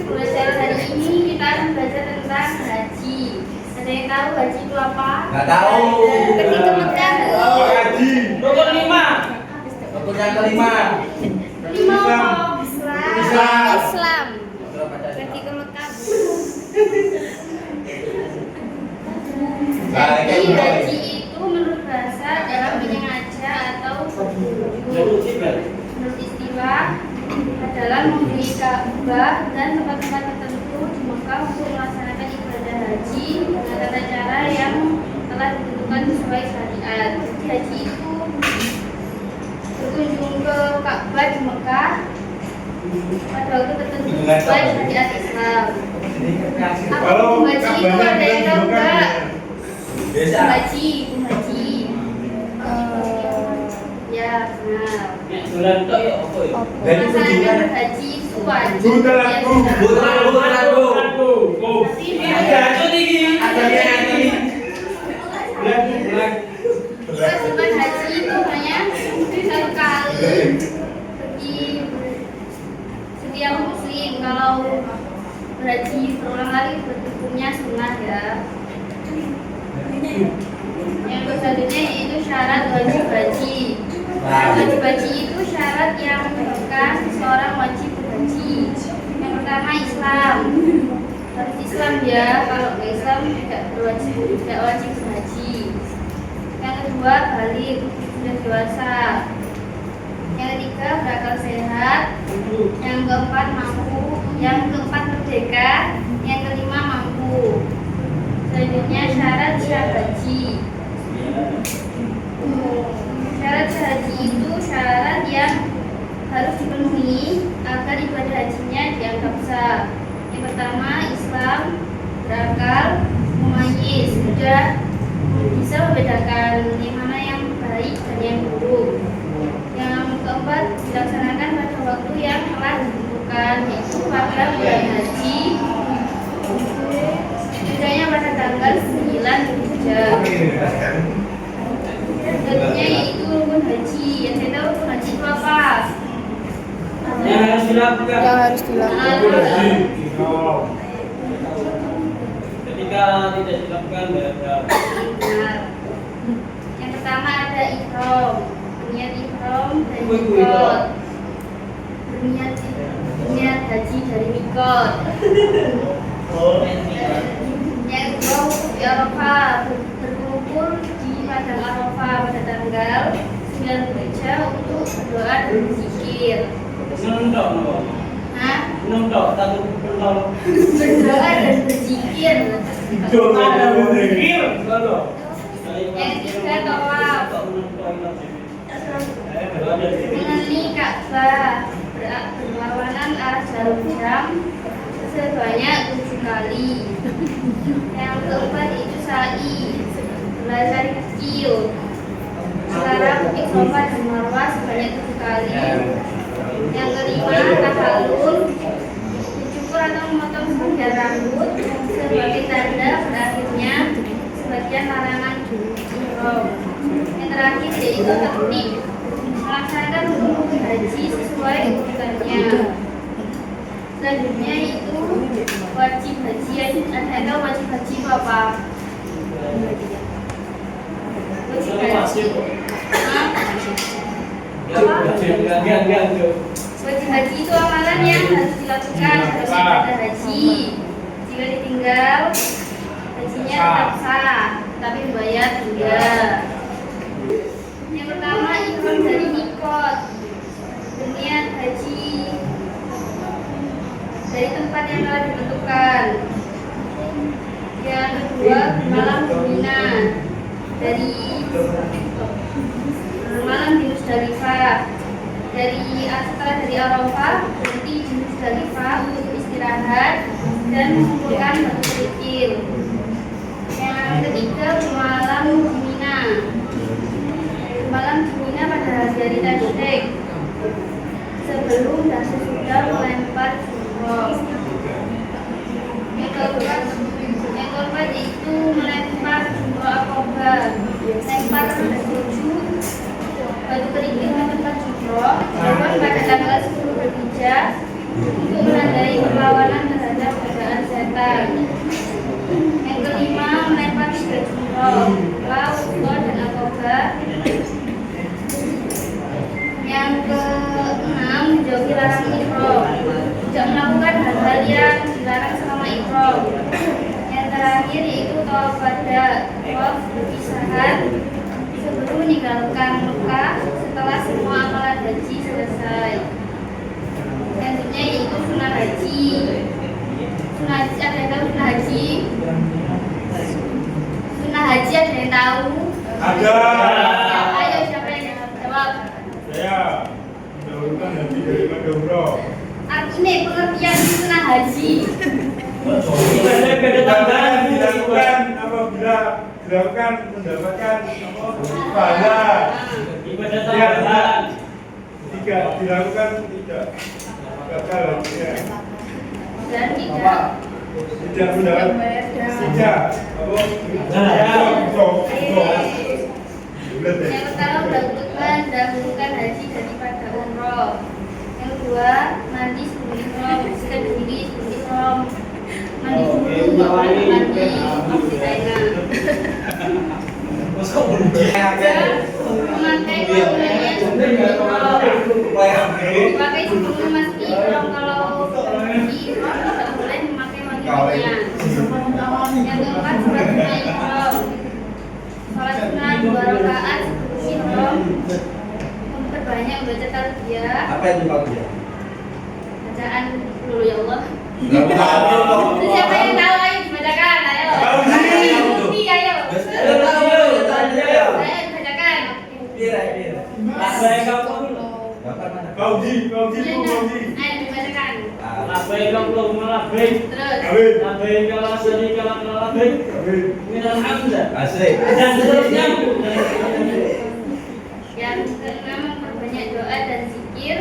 Pelajaran hari ini kita akan belajar tentang haji. Ada yang tahu haji itu apa? Nggak tahu. Pergi ke Mekah. Haji. Rukun 5. Rukun yang kelima. Lima apa? Islam. Islam. Pergi ke Mekah. Jadi haji itu menurut bahasa adalah menyengaja atau menurut istilah adalah membeli Ka'bah dan tempat-tempat tertentu di Mekah untuk melaksanakan ibadah haji dengan tata cara yang telah ditentukan sesuai syariat. Jadi haji itu berkunjung ke Ka'bah di Mekah pada waktu tertentu sesuai syariat Islam. Apa hukum haji itu ada yang tahu nggak? Haji. Ya, benar. Melaksanakan haji itu wajib. Kewajiban haji itu hanya satu kali bagi setiap muslim. Kalau berhaji berulang kali hukumnya sunnah ya. Yang selanjutnya yaitu syarat wajib haji. Wajib haji itu syarat yang menyebabkan seseorang wajib berhaji. Yang pertama Islam, harus Islam ya. Kalau nggak Islam tidak wajib berhaji. Yang kedua balik, sudah dewasa. Yang ketiga berakal sehat. Yang keempat mampu. Yang keempat merdeka. Yang kelima mampu. Selanjutnya syarat sah haji. Syarat sah haji itu syarat yang harus dipenuhi agar ibadah hajinya dianggap sah. Yang pertama Islam, berakal, mumayyiz, sudah bisa membedakan yang mana yang baik dan yang buruk. Yang keempat dilaksanakan pada waktu yang telah ditentukan, yaitu pada bulan haji. Setidaknya pada tanggal 9 Dzulhijjah. Selanjutnya yaitu rukun haji. Yang saya tahu rukun haji itu apa? Yang harus dilakukan. Ketika tidak dilakukan berada. Yang pertama ada ihram. Niat ihram dari mikot. Niat haji dari mikot. Yang kedua wukuf di Arafah, berkumpul di padang Arafah pada tanggal 9 Dzulhijjah untuk berdoa dan berzikir. Berdoa dan berzikir. Yang ketiga tawaf, mengelilingi Ka'bah berlawanan arah jarum jam sebanyak 7 kali. Yang keempat itu sa'i, berlari kecil antara Bukit Safa dan Marwah sebanyak 7 kali. Yang kelima tahallul, mencukur atau memotong sebagian rambut sebagai tanda berakhirnya sebagian larangan ihram. Yang terakhir yaitu tertib, melaksanakan rukun haji sesuai urutannya. Selanjutnya itu wajib haji. Ada wajib haji itu apa? Wajib haji. Wajib haji itu amalan yang harus dilakukan dalam ibadah haji. Jika ditinggal, hajinya tetap sah, tapi membayar tidak. Yang pertama ihram dari mikot, berniat haji dari tempat yang telah ditentukan. Yang kedua malam di Mina, dari malam di Musdalifah. Setelah dari Arafah berhenti di Musdalifah untuk istirahat dan mengumpulkan batu kerikil. Yang ketiga malam di Mina, malam di Mina pada hari tasyrik sebelum dan sesudah melempar jumroh. Yang keempat yaitu melempar jumroh akobah. Lempar batu kerikil melempar jumroh Allah pada tanggal 10 Dzulhijjah untuk menandai perlawanan terhadap godaan setan. Yang kelima, melempar 3 jumroh, laut, dan akobah. Yang keenam, menjauhi larangan ihram, tidak melakukan hal-hal yang dilarang selama ihram. Yang terakhir yaitu tawaf wada, tawaf perpisahan sebelum meninggalkan Mekah setelah semua amalan haji selesai. Selanjutnya yaitu sunnah haji. Sunnah haji, ada yang tahu sunnah haji? Sunnah haji ada yang tahu? Ada. Ayo siapa yang jawab? Saya mendahulukan haji daripada umroh. Ini pengertian sunnah haji. Ibadah tambahan Dilakukan apabila dilakukan mendapatkan pahala. Ibadah tambahan. Jika dilakukan tidak gagal hajinya. Dan tidak Tidak mendapat tidak apa? yang pertama mendahulukan haji daripada umroh. Yang kedua, mandi sebelum ihram, bersihkan diri sebelum ihram. Mandi dulu, nggak boleh mandi waktu China. Memakai pakaiannya sebelum ihram. Dipakai sebelum memasuki ihram. Kalau di ihram tidak boleh memakai wanginya. Yang keempat, sholat sunnah ihram. Sholat sunnah 2 rakaat sebelum ihram. Memperbanyak baca talbiyah. Apa itu talbiyah? Bacaan dulu ya Allah. Enggak tahu. Siapa yang tahu ayo dibacakan ayo. Bukti ayo. Ayo dibacakan. Labbaik Allahumma Fauzi, Fauzi, Fauzi. Ayo dibacakan. labbaik Allahumma labbaik. Terus. Amin. Labbaik la syarika lak labbaik. Amin. Minal hamda. Asik. Dan seterusnya. Yang keenam memperbanyak doa dan zikir.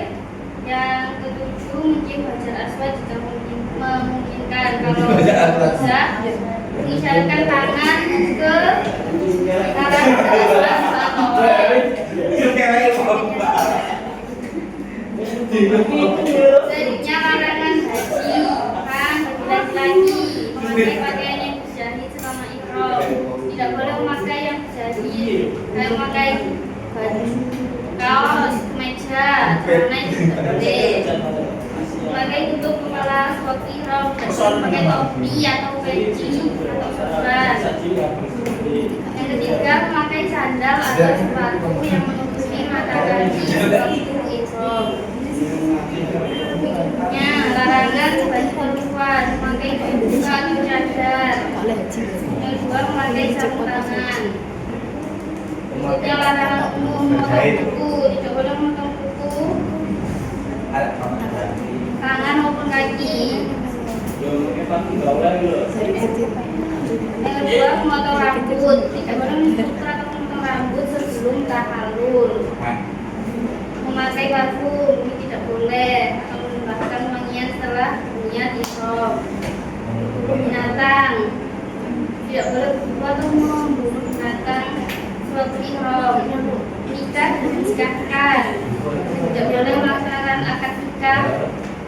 Yang ketujuh mungkin Hajar Aswad jika memungkinkan. Kalau bisa mengisyaratkan tangan ke arah Hajar Aswad. Selanjutnya larangan haji kan bagi laki-laki memakai pakaian yang berjahit selama ihram. Tidak boleh memakai yang berjahit. Kayak memakai baju, kaos, kemeja, celana itu tidak boleh. Memakai tutup kepala waktu ihram, tidak boleh memakai topi atau peci atau sorban. Yang ketiga, memakai sandal atau sepatu yang menutupi mata kaki waktu ihram. Berikutnya, larangan bagi perempuan memakai buka atau cadar. Yang kedua, memakai sarung tangan. Berikutnya, larangan umum memotong kuku. Tidak boleh memotong kuku tangan maupun kaki. Yang kedua, memotong rambut. Tidak boleh mencukur atau memotong rambut sebelum tahallul. Memakai parfum ini tidak boleh atau menambahkan wangian setelah niat ihram. Membunuh binatang tidak boleh berbuat atau membunuh binatang sewaktu ihram. Nikah dan menikahkan tidak boleh melaksanakan akad nikah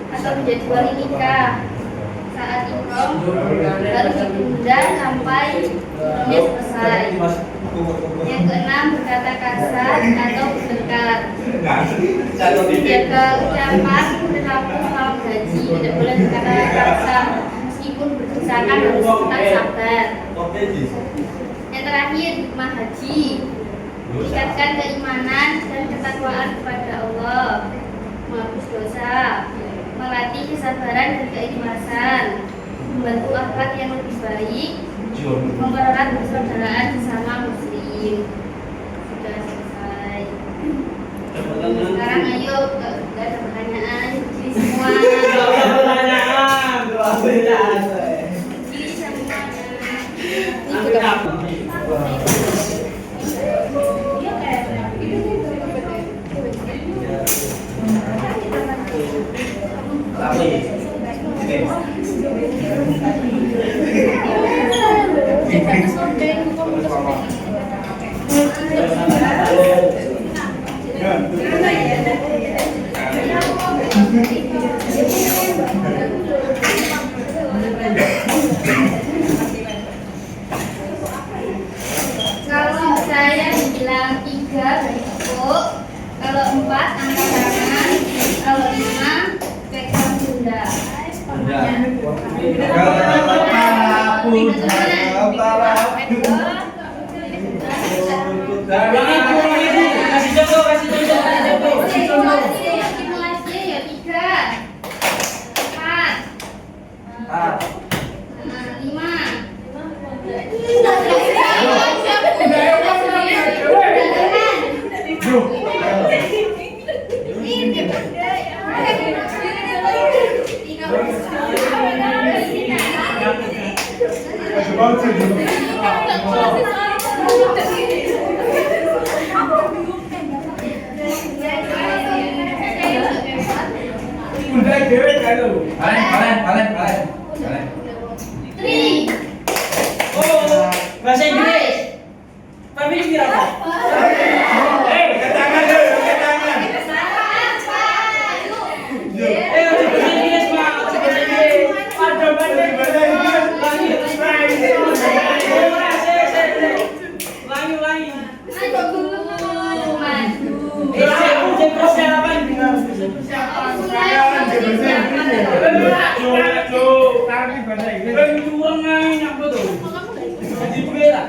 atau menjadi wali nikah saat ihram harus ditunda sampai ihramnya selesai. Yang keenam, berkata kasar atau berdekat. Menjaga ucapan berlaku selama haji. Tidak boleh berkata kasar meskipun berdesakan harus tetap sabar. Yang terakhir, hikmah haji. Meningkatkan keimanan dan ketakwaan kepada Allah, menghapus dosa, melatih kesabaran dan keikhlasan, membantu akhlak yang lebih baik, mempererat persaudaraan sesama muslim. Sudah selesai. Sekarang ayo, gak ada pertanyaan, jadi semua. Jadi semuanya. Ya. Kalau saya bilang 3 berikut, kalau 4 angkat tangan, kalau 5 pegang bunda. Kasih contoh, kasih contoh. Simulasi ya 3, 4, 5. Kalian. 3. Oh, bahasa Inggris. Tapi kira apa? Pakai tangan dulu, pakai tangan. Bahasa Inggris, Pak. Bahasa Inggris. Ada banyak bahasa Inggris. Langi. Aku jadi persiapan. Curang main apa tuh? Jadi bela.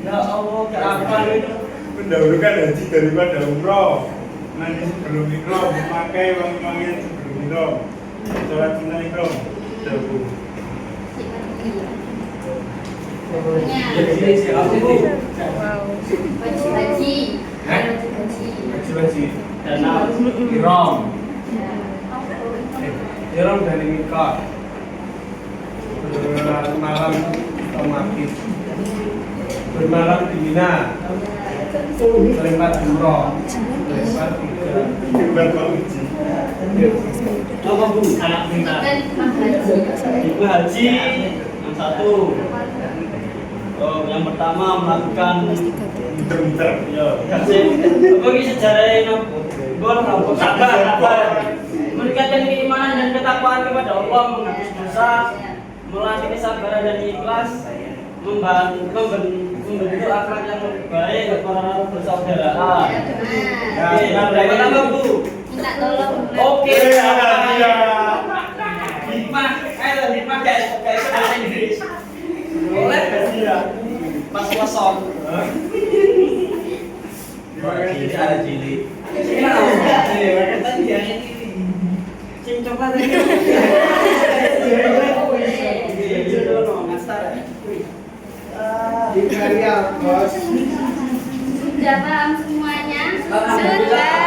'Ya Allah, keapan itu mendahulukan haji daripada umroh. Nanti sebelum ikram memakai wangi-wangian sebelum ikram. Sholat sunnah ikram. Dahulu. Haji. Ihram. Ihram dari mikot. Bermalam otomatis. Bermalam di Mina. Melempar jumroh. Melempar 3. Timbal mau haji. Apa Bu? Anak pintar. Ibu haji yang satu. Oh, yang pertama melakukan Muter-muter. ya kasih apa ini sejarahnya gol rambut sabar meningkatkan keimanan dan ketakwaan kepada Allah, menghapus dosa, melatih kesabaran dan ikhlas, membentuk akhlak yang lebih baik para persaudaraan. Oke, yang pertama Bu. Minta tolong. Oke, Alhamdulillah. hikmah kayak bahasa Inggris. Boleh berarti ya. Mas Wason. Ini ada cilik. Cing coklat ini. Sudah paham semuanya? Alhamdulillah.